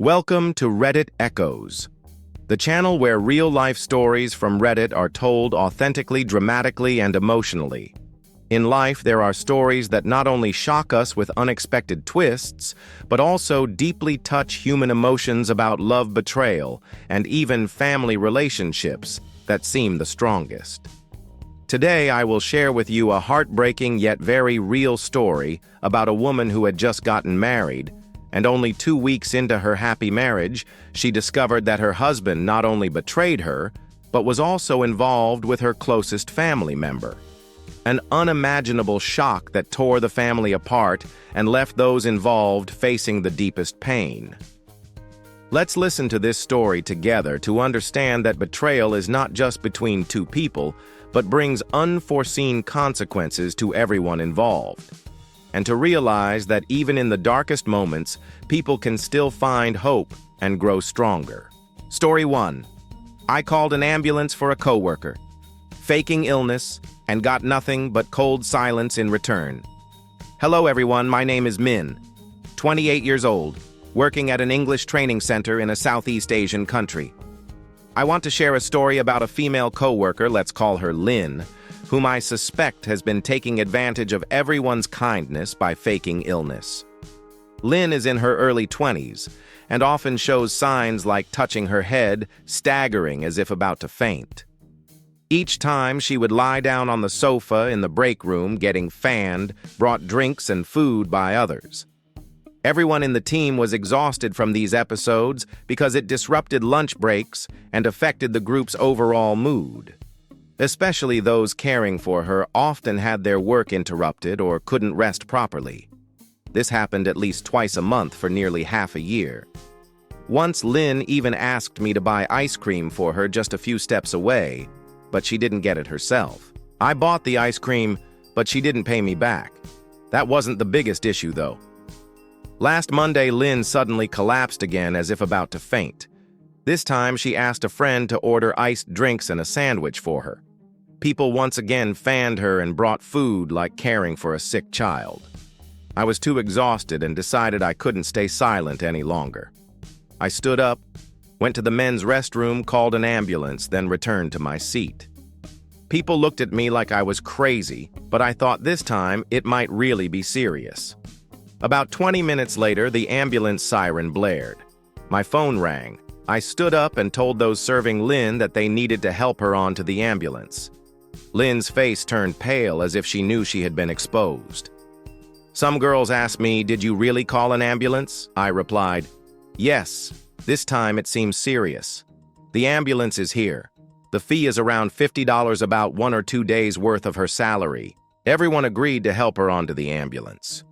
Welcome to Reddit Echoes, the channel where real-life stories from Reddit are told authentically, dramatically, and emotionally. In life, there are stories that not only shock us with unexpected twists, but also deeply touch human emotions about love, betrayal, and even family relationships that seem the strongest. Today, I will share with you a heartbreaking yet very real story about a woman who had just gotten married, and only 2 weeks into her happy marriage, she discovered that her husband not only betrayed her, but was also involved with her closest family member. An unimaginable shock that tore the family apart and left those involved facing the deepest pain. Let's listen to this story together to understand that betrayal is not just between two people, but brings unforeseen consequences to everyone involved. And to realize that even in the darkest moments, people can still find hope and grow stronger. Story 1. I called an ambulance for a coworker, faking illness, and got nothing but cold silence in return. Hello everyone, my name is Min, 28 years old, working at an English training center in a Southeast Asian country. I want to share a story about a female coworker, let's call her Lynn, whom I suspect has been taking advantage of everyone's kindness by faking illness. Lynn is in her early 20s and often shows signs like touching her head, staggering as if about to faint. Each time she would lie down on the sofa in the break room getting fanned, brought drinks and food by others. Everyone in the team was exhausted from these episodes because it disrupted lunch breaks and affected the group's overall mood. Especially those caring for her often had their work interrupted or couldn't rest properly. This happened at least twice a month for nearly half a year. Once Lynn even asked me to buy ice cream for her just a few steps away, but she didn't get it herself. I bought the ice cream, but she didn't pay me back. That wasn't the biggest issue, though. Last Monday, Lynn suddenly collapsed again as if about to faint. This time, she asked a friend to order iced drinks and a sandwich for her. People once again fanned her and brought food like caring for a sick child. I was too exhausted and decided I couldn't stay silent any longer. I stood up, went to the men's restroom, called an ambulance, then returned to my seat. People looked at me like I was crazy, but I thought this time it might really be serious. About 20 minutes later, the ambulance siren blared. My phone rang. I stood up and told those serving Lynn that they needed to help her onto the ambulance. Lynn's face turned pale as if she knew she had been exposed. Some girls asked me, "Did you really call an ambulance?" I replied, "Yes. This time it seems serious. The ambulance is here. The fee is around $50, about 1 or 2 days' worth of her salary." Everyone agreed to help her onto the ambulance.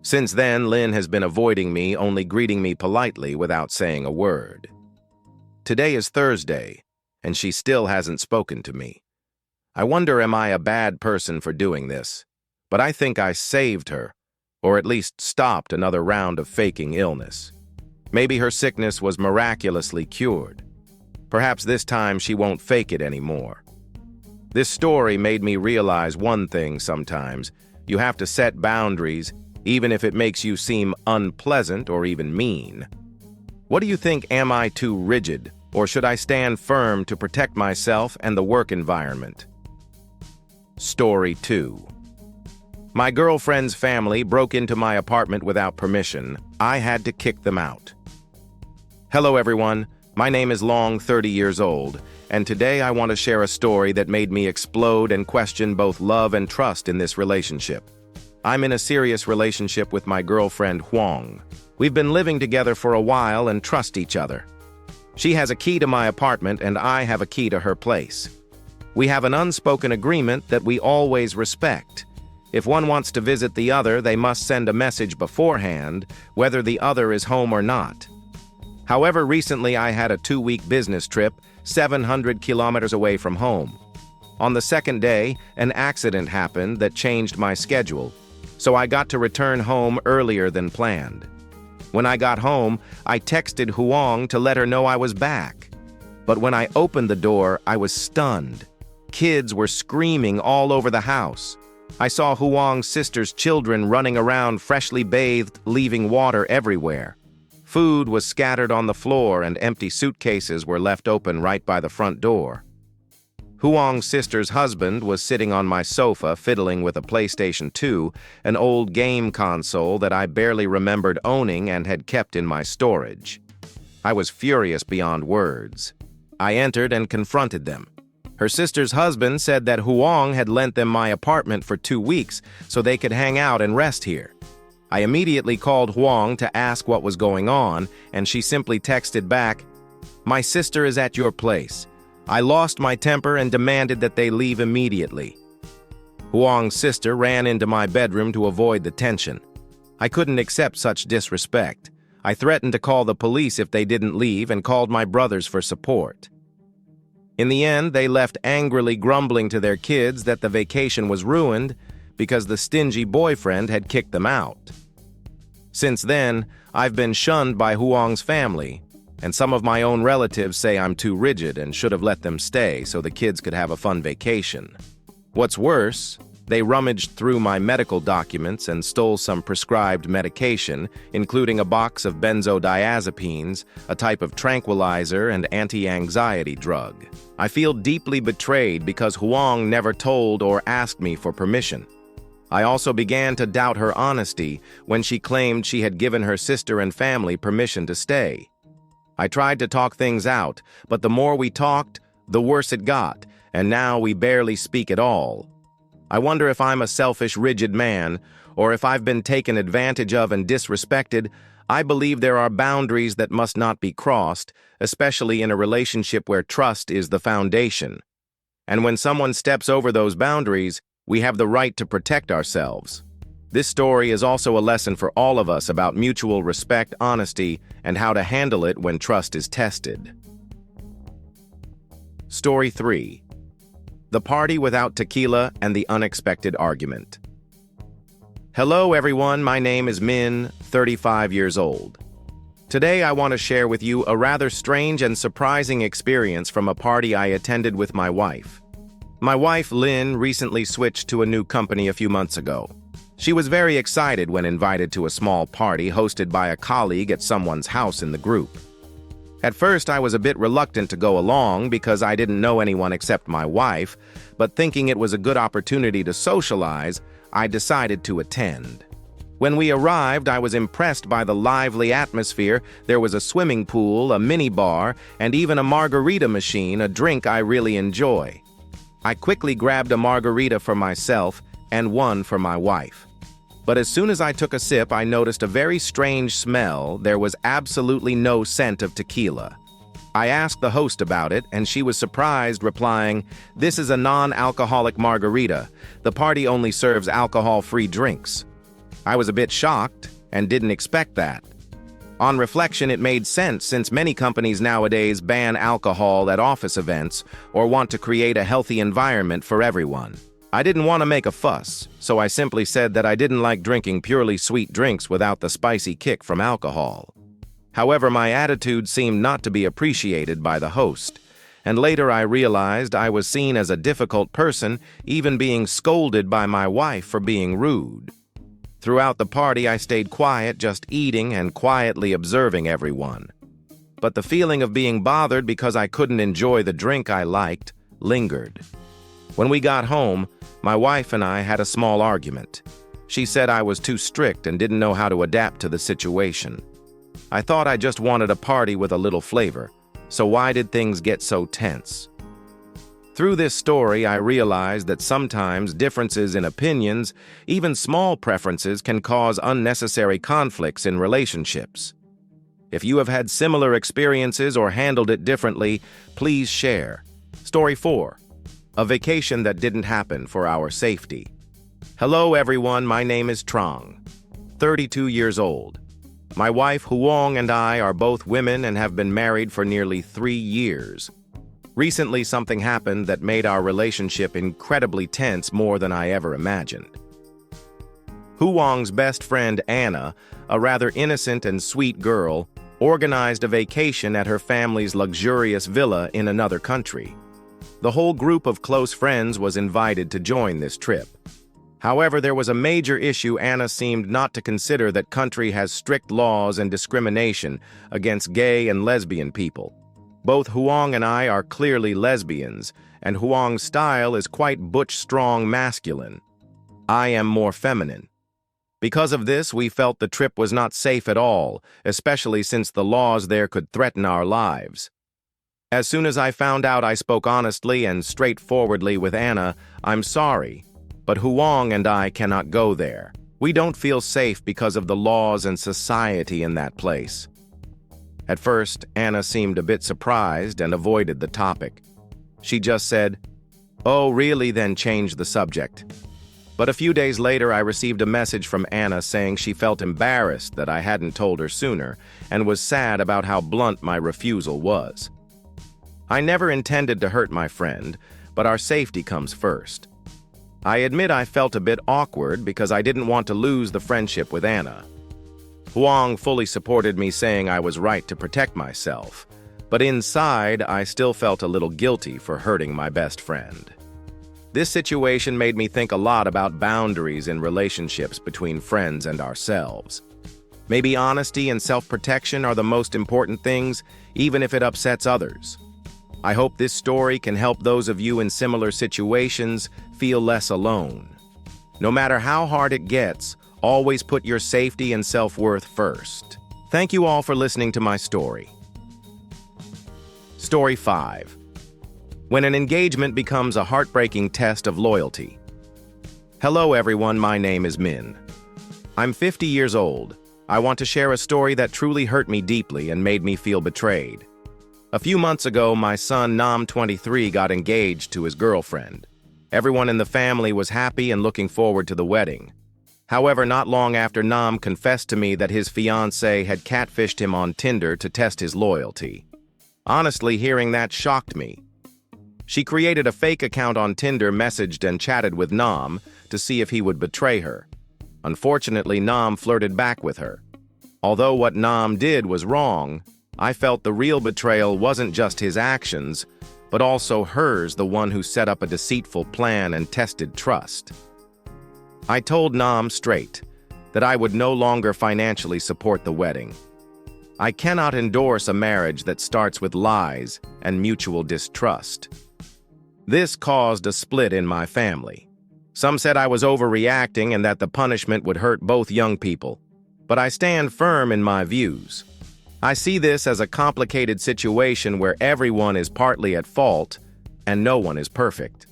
Since then, Lynn has been avoiding me, only greeting me politely without saying a word. Today is Thursday, and she still hasn't spoken to me. I wonder, am I a bad person for doing this? But I think I saved her, or at least stopped another round of faking illness. Maybe her sickness was miraculously cured. Perhaps this time she won't fake it anymore. This story made me realize one thing sometimes. You have to set boundaries, even if it makes you seem unpleasant or even mean. What do you think? Am I too rigid, or should I stand firm to protect myself and the work environment? Story 2. My girlfriend's family broke into my apartment without permission. I had to kick them out. Hello everyone, my name is Long, 30 years old, and today I want to share a story that made me explode and question both love and trust in this relationship. I'm in a serious relationship with my girlfriend Huang. We've been living together for a while and trust each other. She has a key to my apartment and I have a key to her place. We have an unspoken agreement that we always respect. If one wants to visit the other, they must send a message beforehand, whether the other is home or not. However, recently I had a 2-week business trip, 700 kilometers away from home. On the second day, an accident happened that changed my schedule, so I got to return home earlier than planned. When I got home, I texted Huang to let her know I was back. But when I opened the door, I was stunned. Kids were screaming all over the house. I saw Huang's sister's children running around freshly bathed, leaving water everywhere. Food was scattered on the floor and empty suitcases were left open right by the front door. Huang's sister's husband was sitting on my sofa fiddling with a PlayStation 2, an old game console that I barely remembered owning and had kept in my storage. I was furious beyond words. I entered and confronted them. Her sister's husband said that Huang had lent them my apartment for 2 weeks so they could hang out and rest here. I immediately called Huang to ask what was going on, and she simply texted back, "My sister is at your place." I lost my temper and demanded that they leave immediately. Huang's sister ran into my bedroom to avoid the tension. I couldn't accept such disrespect. I threatened to call the police if they didn't leave and called my brothers for support. In the end, they left angrily grumbling to their kids that the vacation was ruined because the stingy boyfriend had kicked them out. Since then, I've been shunned by Huang's family, and some of my own relatives say I'm too rigid and should have let them stay so the kids could have a fun vacation. What's worse, they rummaged through my medical documents and stole some prescribed medication, including a box of benzodiazepines, a type of tranquilizer and anti-anxiety drug. I feel deeply betrayed because Huang never told or asked me for permission. I also began to doubt her honesty when she claimed she had given her sister and family permission to stay. I tried to talk things out, but the more we talked, the worse it got, and now we barely speak at all. I wonder if I'm a selfish, rigid man, or if I've been taken advantage of and disrespected. I believe there are boundaries that must not be crossed, especially in a relationship where trust is the foundation. And when someone steps over those boundaries, we have the right to protect ourselves. This story is also a lesson for all of us about mutual respect, honesty, and how to handle it when trust is tested. Story 3. The Party Without Tequila and the Unexpected Argument. Hello everyone, my name is Min, 35 years old. Today I want to share with you a rather strange and surprising experience from a party I attended with my wife. My wife, Lynn, recently switched to a new company a few months ago. She was very excited when invited to a small party hosted by a colleague at someone's house in the group. At first, I was a bit reluctant to go along because I didn't know anyone except my wife, but thinking it was a good opportunity to socialize, I decided to attend. When we arrived, I was impressed by the lively atmosphere. There was a swimming pool, a mini bar, and even a margarita machine, a drink I really enjoy. I quickly grabbed a margarita for myself and one for my wife. But as soon as I took a sip, I noticed a very strange smell. There was absolutely no scent of tequila. I asked the host about it, and she was surprised, replying, "This is a non-alcoholic margarita. The party only serves alcohol-free drinks." I was a bit shocked and didn't expect that. On reflection, it made sense since many companies nowadays ban alcohol at office events or want to create a healthy environment for everyone. I didn't want to make a fuss, so I simply said that I didn't like drinking purely sweet drinks without the spicy kick from alcohol. However, my attitude seemed not to be appreciated by the host, and later I realized I was seen as a difficult person, even being scolded by my wife for being rude. Throughout the party, I stayed quiet, just eating and quietly observing everyone. But the feeling of being bothered because I couldn't enjoy the drink I liked lingered. When we got home, my wife and I had a small argument. She said I was too strict and didn't know how to adapt to the situation. I thought I just wanted a party with a little flavor, so why did things get so tense? Through this story, I realized that sometimes differences in opinions, even small preferences, can cause unnecessary conflicts in relationships. If you have had similar experiences or handled it differently, please share. Story 4. A vacation that didn't happen for our safety. Hello everyone, my name is Trong, 32 years old. My wife Huang and I are both women and have been married for nearly 3 years. Recently, something happened that made our relationship incredibly tense, more than I ever imagined. Huang's best friend Anna, a rather innocent and sweet girl, organized a vacation at her family's luxurious villa in another country. The whole group of close friends was invited to join this trip. However, there was a major issue. Anna seemed not to consider that country has strict laws and discrimination against gay and lesbian people. Both Huang and I are clearly lesbians, and Huang's style is quite butch, strong, masculine. I am more feminine. Because of this, we felt the trip was not safe at all, especially since the laws there could threaten our lives. As soon as I found out, I spoke honestly and straightforwardly with Anna. I'm sorry, but Huang and I cannot go there. We don't feel safe because of the laws and society in that place. At first, Anna seemed a bit surprised and avoided the topic. She just said, "Oh, really?" then changed the subject. But a few days later, I received a message from Anna saying she felt embarrassed that I hadn't told her sooner and was sad about how blunt my refusal was. I never intended to hurt my friend, but our safety comes first. I admit I felt a bit awkward because I didn't want to lose the friendship with Anna. Huang fully supported me, saying I was right to protect myself, but inside I still felt a little guilty for hurting my best friend. This situation made me think a lot about boundaries in relationships between friends and ourselves. Maybe honesty and self-protection are the most important things, even if it upsets others. I hope this story can help those of you in similar situations feel less alone. No matter how hard it gets, always put your safety and self-worth first. Thank you all for listening to my story. Story 5. When an engagement becomes a heartbreaking test of loyalty. Hello everyone, my name is Min. I'm 50 years old. I want to share a story that truly hurt me deeply and made me feel betrayed. A few months ago, my son Nam, 23, got engaged to his girlfriend. Everyone in the family was happy and looking forward to the wedding. However, not long after, Nam confessed to me that his fiancée had catfished him on Tinder to test his loyalty. Honestly, hearing that shocked me. She created a fake account on Tinder, messaged and chatted with Nam to see if he would betray her. Unfortunately, Nam flirted back with her. Although what Nam did was wrong, I felt the real betrayal wasn't just his actions, but also hers, the one who set up a deceitful plan and tested trust. I told Nam straight that I would no longer financially support the wedding. I cannot endorse a marriage that starts with lies and mutual distrust. This caused a split in my family. Some said I was overreacting and that the punishment would hurt both young people, but I stand firm in my views. I see this as a complicated situation where everyone is partly at fault and no one is perfect.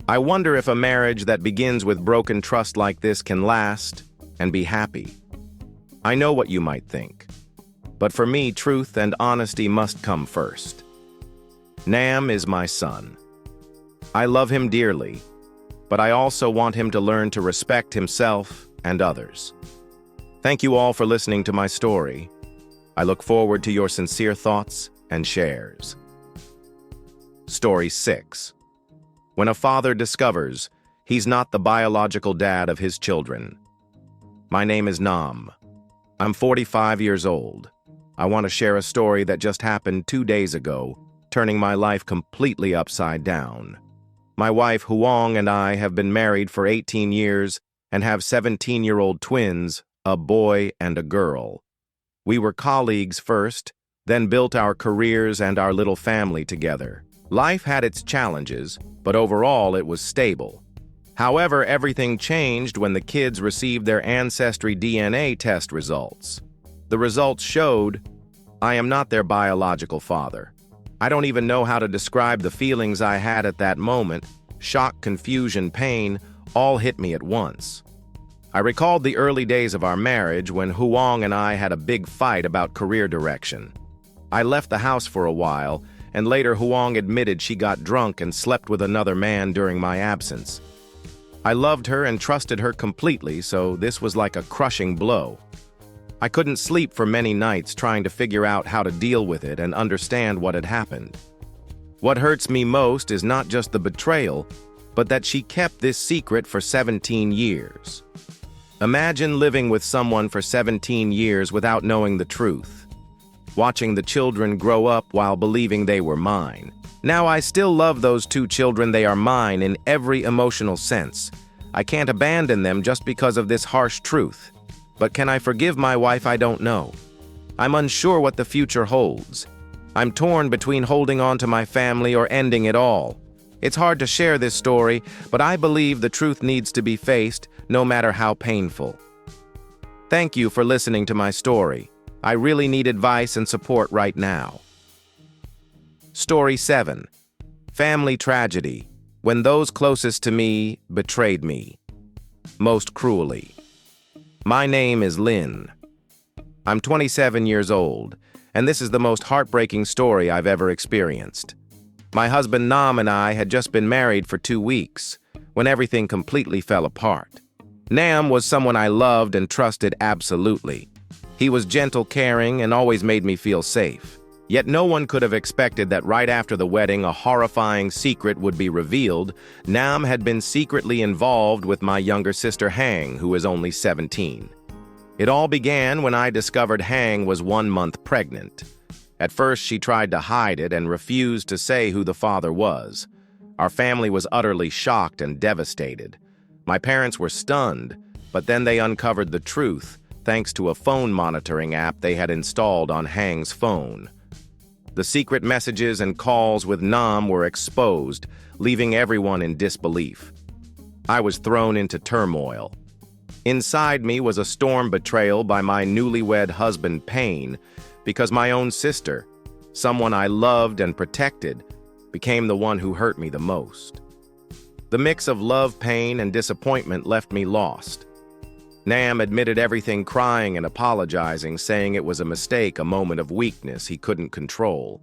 I wonder if a marriage that begins with broken trust like this can last and be happy. I know what you might think, but for me, truth and honesty must come first. Nam is my son. I love him dearly, but I also want him to learn to respect himself and others. Thank you all for listening to my story. I look forward to your sincere thoughts and shares. Story 6. When a father discovers he's not the biological dad of his children. My name is Nam. I'm 45 years old. I want to share a story that just happened 2 days ago, turning my life completely upside down. My wife Huang and I have been married for 18 years and have 17-year-old twins, a boy and a girl. We were colleagues first, then built our careers and our little family together. Life had its challenges, but overall it was stable. However, everything changed when the kids received their ancestry DNA test results. The results showed I am not their biological father. I don't even know how to describe the feelings I had at that moment. Shock, confusion, pain, all hit me at once. I recalled the early days of our marriage when Huang and I had a big fight about career direction. I left the house for a while, and later Huang admitted she got drunk and slept with another man during my absence. I loved her and trusted her completely, so this was like a crushing blow. I couldn't sleep for many nights trying to figure out how to deal with it and understand what had happened. What hurts me most is not just the betrayal, but that she kept this secret for 17 years. Imagine living with someone for 17 years without knowing the truth. Watching the children grow up while believing they were mine. Now I still love those 2 children. They are mine in every emotional sense. I can't abandon them just because of this harsh truth. But can I forgive my wife? I don't know. I'm unsure what the future holds. I'm torn between holding on to my family or ending it all. It's hard to share this story, but I believe the truth needs to be faced, no matter how painful. Thank you for listening to my story. I really need advice and support right now. Story 7. Family tragedy. When those closest to me betrayed me. Most cruelly. My name is Lynn. I'm 27 years old, and this is the most heartbreaking story I've ever experienced. My husband Nam and I had just been married for 2 weeks, when everything completely fell apart. Nam was someone I loved and trusted absolutely. He was gentle, caring, and always made me feel safe. Yet no one could have expected that right after the wedding a horrifying secret would be revealed. Nam had been secretly involved with my younger sister Hang, who is only 17. It all began when I discovered Hang was 1 month pregnant. At first she tried to hide it and refused to say who the father was. Our family was utterly shocked and devastated. My parents were stunned, but then they uncovered the truth thanks to a phone monitoring app they had installed on Hang's phone. The secret messages and calls with Nam were exposed, leaving everyone in disbelief. I was thrown into turmoil. Inside me was a storm betrayal by my newlywed husband, Payne, because my own sister, someone I loved and protected, became the one who hurt me the most. The mix of love, pain, and disappointment left me lost. Nam admitted everything, crying and apologizing, saying it was a mistake, a moment of weakness he couldn't control.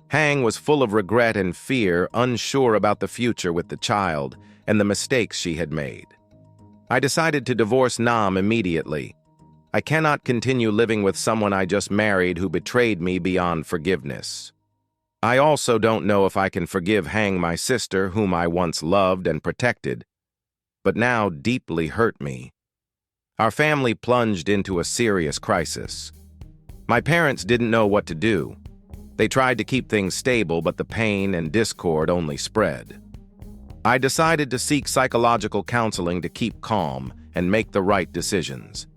Hang was full of regret and fear, unsure about the future with the child and the mistakes she had made. I decided to divorce Nam immediately. I cannot continue living with someone I just married who betrayed me beyond forgiveness. I also don't know if I can forgive Hang, my sister, whom I once loved and protected, but now deeply hurt me. Our family plunged into a serious crisis. My parents didn't know what to do. They tried to keep things stable, but the pain and discord only spread. I decided to seek psychological counseling to keep calm and make the right decisions.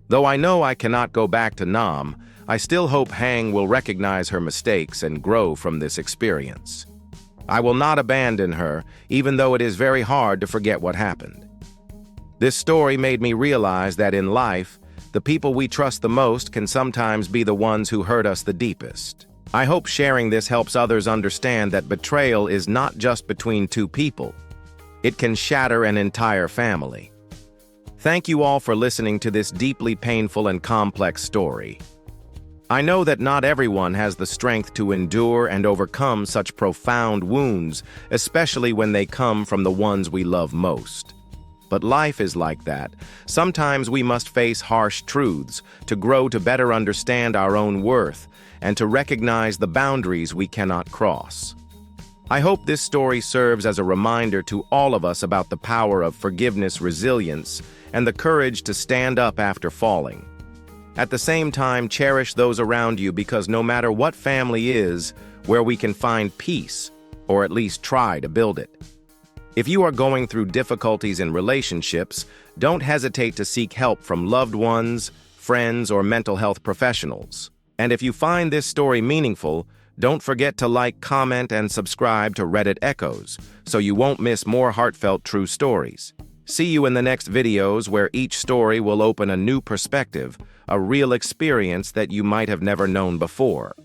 Though I know I cannot go back to Nam, I still hope Hang will recognize her mistakes and grow from this experience. I will not abandon her, even though it is very hard to forget what happened. This story made me realize that in life, the people we trust the most can sometimes be the ones who hurt us the deepest. I hope sharing this helps others understand that betrayal is not just between two people. It can shatter an entire family. Thank you all for listening to this deeply painful and complex story. I know that not everyone has the strength to endure and overcome such profound wounds, especially when they come from the ones we love most. But life is like that. Sometimes we must face harsh truths to grow to better understand our own worth and to recognize the boundaries we cannot cross. I hope this story serves as a reminder to all of us about the power of forgiveness, resilience, and the courage to stand up after falling. At the same time, cherish those around you, because no matter what family is, where we can find peace, or at least try to build it. If you are going through difficulties in relationships, don't hesitate to seek help from loved ones, friends, or mental health professionals. And if you find this story meaningful, don't forget to like, comment, and subscribe to Reddit Echoes so you won't miss more heartfelt true stories. See you in the next videos, where each story will open a new perspective, a real experience that you might have never known before.